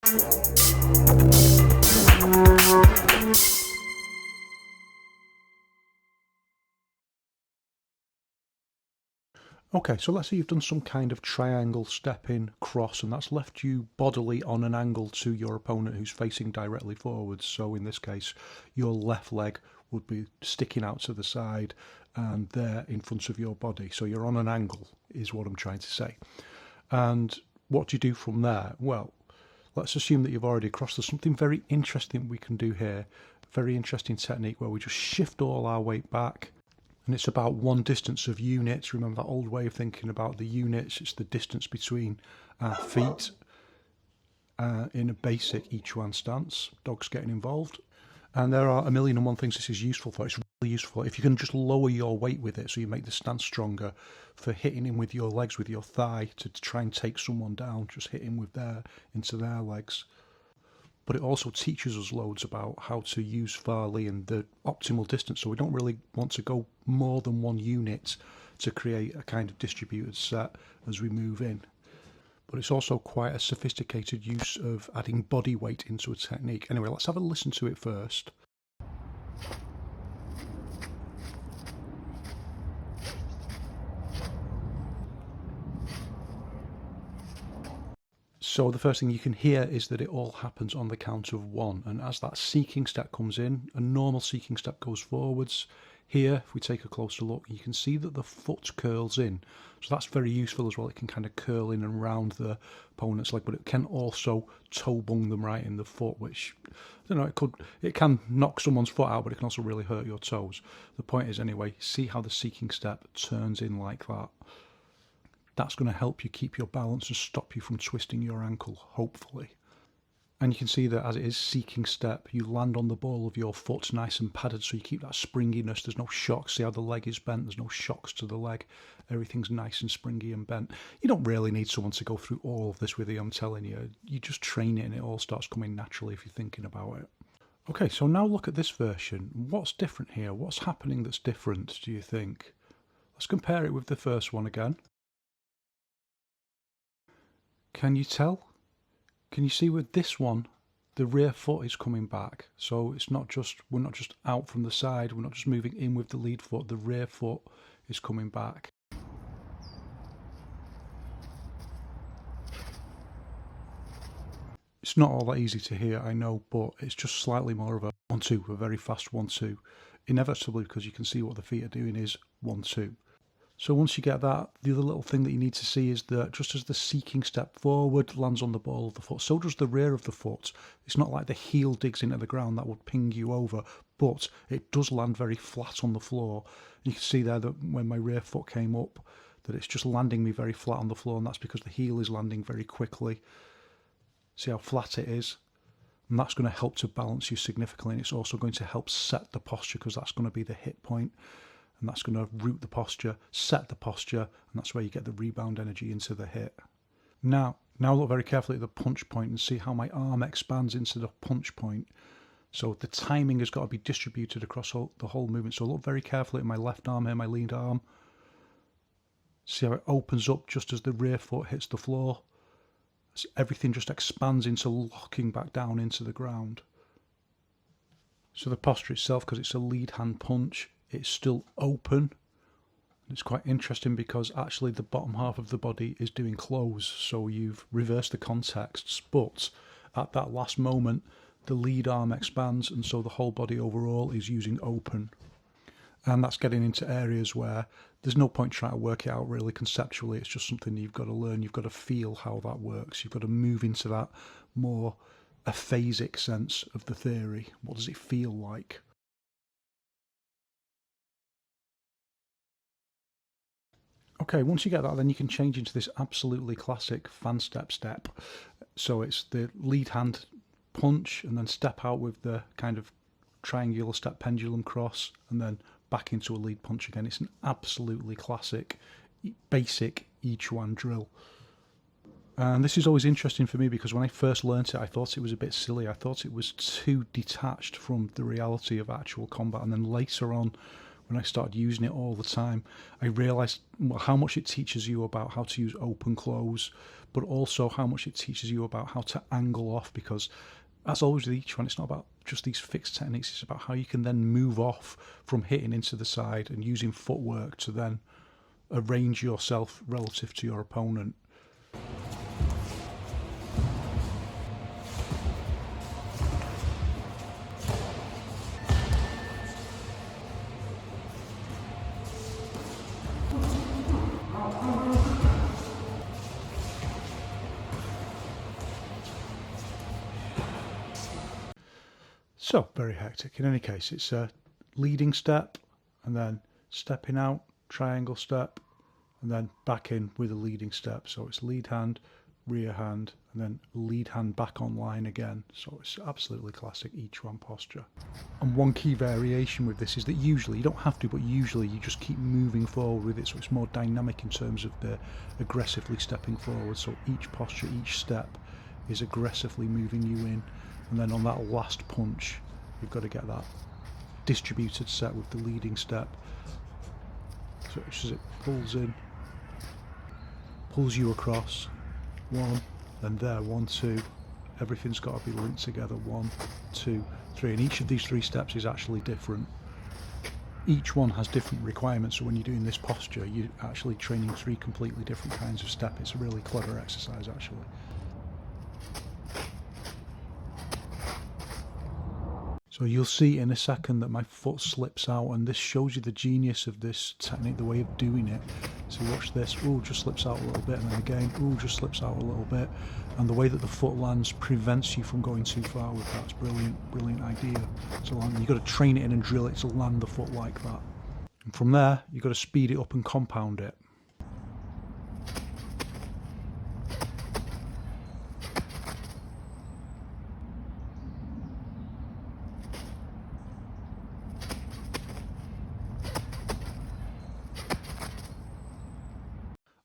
Okay, so let's say you've done some kind of triangle step-in cross, and that's left you bodily on an angle to your opponent who's facing directly forwards. So in this case, your left leg would be sticking out to the side and they're in front of your body. So you're on an angle, is what I'm trying to say. And what do you do from there? Well, let's assume that you've already crossed. There's something very interesting we can do here. Very interesting technique where we just shift all our weight back. And it's about one distance of units. Remember that old way of thinking about the units? It's the distance between our feet in a basic Yiquan stance. Dogs getting involved. And there are a million and one things this is useful for. It's really useful if you can just lower your weight with it so you make the stance stronger, for hitting him with your legs, with your thigh, to try and take someone down. Just hit him with into their legs. But it also teaches us loads about how to use Farley and the optimal distance. So we don't really want to go more than one unit to create a kind of distributed set as we move in. But it's also quite a sophisticated use of adding body weight into a technique. Anyway, let's have a listen to it first. So the first thing you can hear is that it all happens on the count of one. And as that seeking step comes in, a normal seeking step goes forwards. Here, if we take a closer look, you can see that the foot curls in. So that's very useful as well. It can kind of curl in and round the opponent's leg, but it can also toe bung them right in the foot, which, I don't know, it can knock someone's foot out, but it can also really hurt your toes. The point is, anyway, see how the seeking step turns in like that. That's going to help you keep your balance and stop you from twisting your ankle, hopefully. And you can see that as it is seeking step, you land on the ball of your foot nice and padded, so you keep that springiness. There's no shocks. See how the leg is bent? There's no shocks to the leg. Everything's nice and springy and bent. You don't really need someone to go through all of this with you, I'm telling you. You just train it and it all starts coming naturally if you're thinking about it. Okay, so now look at this version. What's different here? What's happening that's different, do you think? Let's compare it with the first one again. Can you tell? Can you see with this one, the rear foot is coming back. So we're not just out from the side, we're not just moving in with the lead foot, the rear foot is coming back. It's not all that easy to hear, I know, but it's just slightly more of a 1-2, a very fast 1-2. Inevitably, because you can see what the feet are doing, is 1-2. So once you get that, the other little thing that you need to see is that just as the seeking step forward lands on the ball of the foot, so does the rear of the foot. It's not like the heel digs into the ground, that would ping you over, but it does land very flat on the floor. You can see there that when my rear foot came up, that it's just landing me very flat on the floor, and that's because the heel is landing very quickly. See how flat it is? And that's going to help to balance you significantly, and it's also going to help set the posture, because that's going to be the hit point. And that's going to root the posture, set the posture, and that's where you get the rebound energy into the hit. Now look very carefully at the punch point and see how my arm expands into the punch point. So the timing has got to be distributed across the whole movement. So look very carefully at my left arm here, my lead arm. See how it opens up just as the rear foot hits the floor. So everything just expands into locking back down into the ground. So the posture itself, because it's a lead hand punch, it's still open. It's quite interesting because actually the bottom half of the body is doing close, so you've reversed the contexts, but at that last moment the lead arm expands, and so the whole body overall is using open. And that's getting into areas where there's no point trying to work it out really conceptually. It's just something you've got to learn. You've got to feel how that works. You've got to move into that more aphasic sense of the theory. What does it feel like? Okay, once you get that, then you can change into this absolutely classic fan step. So it's the lead hand punch and then step out with the kind of triangular step pendulum cross and then back into a lead punch again. It's an absolutely classic, basic Yiquan drill. And this is always interesting for me because when I first learnt it, I thought it was a bit silly. I thought it was too detached from the reality of actual combat. And then later on, when I started using it all the time, I realised how much it teaches you about how to use open close, but also how much it teaches you about how to angle off, because as always with each one, it's not about just these fixed techniques, it's about how you can then move off from hitting into the side and using footwork to then arrange yourself relative to your opponent. So, very hectic. In any case, it's a leading step and then stepping out, triangle step, and then back in with a leading step. So it's lead hand, rear hand, and then lead hand back online again. So it's absolutely classic Yiquan posture. And one key variation with this is that usually, you don't have to, but usually you just keep moving forward with it, so it's more dynamic in terms of the aggressively stepping forward. So each posture, each step is aggressively moving you in. And then on that last punch, you've got to get that distributed set with the leading step. So as it pulls in, pulls you across, one, and there, 1, 2. Everything's got to be linked together, 1, 2, 3. And each of these 3 steps is actually different. Each one has different requirements, so when you're doing this posture, you're actually training 3 completely different kinds of step. It's a really clever exercise, actually. So you'll see in a second that my foot slips out, and this shows you the genius of this technique, the way of doing it. So watch this, ooh, just slips out a little bit, and then again, ooh, just slips out a little bit. And the way that the foot lands prevents you from going too far with that. It's brilliant, brilliant idea. So you've got to train it in and drill it to land the foot like that. And from there, you've got to speed it up and compound it.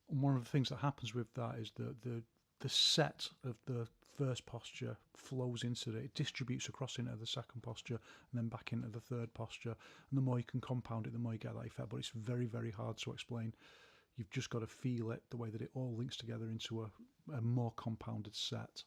And one of the things that happens with that is that the set of the first posture flows into it distributes across into the second posture and then back into the third posture. And the more you can compound it, the more you get that effect. But it's very, very hard to explain. You've just got to feel it, the way that it all links together into a more compounded set.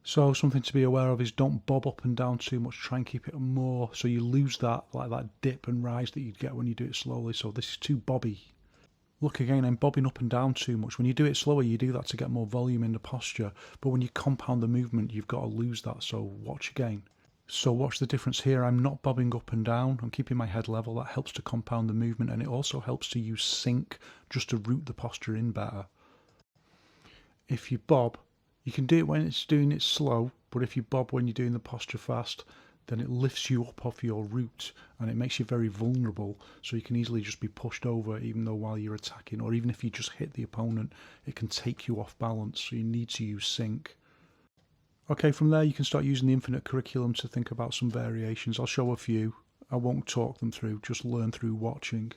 So something to be aware of is don't bob up and down too much. Try and keep it more, so you lose that dip and rise that you'd get when you do it slowly. So this is too bobby. Look again, I'm bobbing up and down too much. When you do it slower, you do that to get more volume in the posture. But when you compound the movement, you've got to lose that. So watch again. So watch the difference here. I'm not bobbing up and down. I'm keeping my head level. That helps to compound the movement, and it also helps to use sync just to root the posture in better. If you bob, you can do it when it's doing it slow, but if you bob when you're doing the posture fast, then it lifts you up off your root and it makes you very vulnerable, so you can easily just be pushed over even though while you're attacking, or even if you just hit the opponent, it can take you off balance, so you need to use sync. Okay, from there you can start using the infinite curriculum to think about some variations. I'll show a few. I won't talk them through, just learn through watching.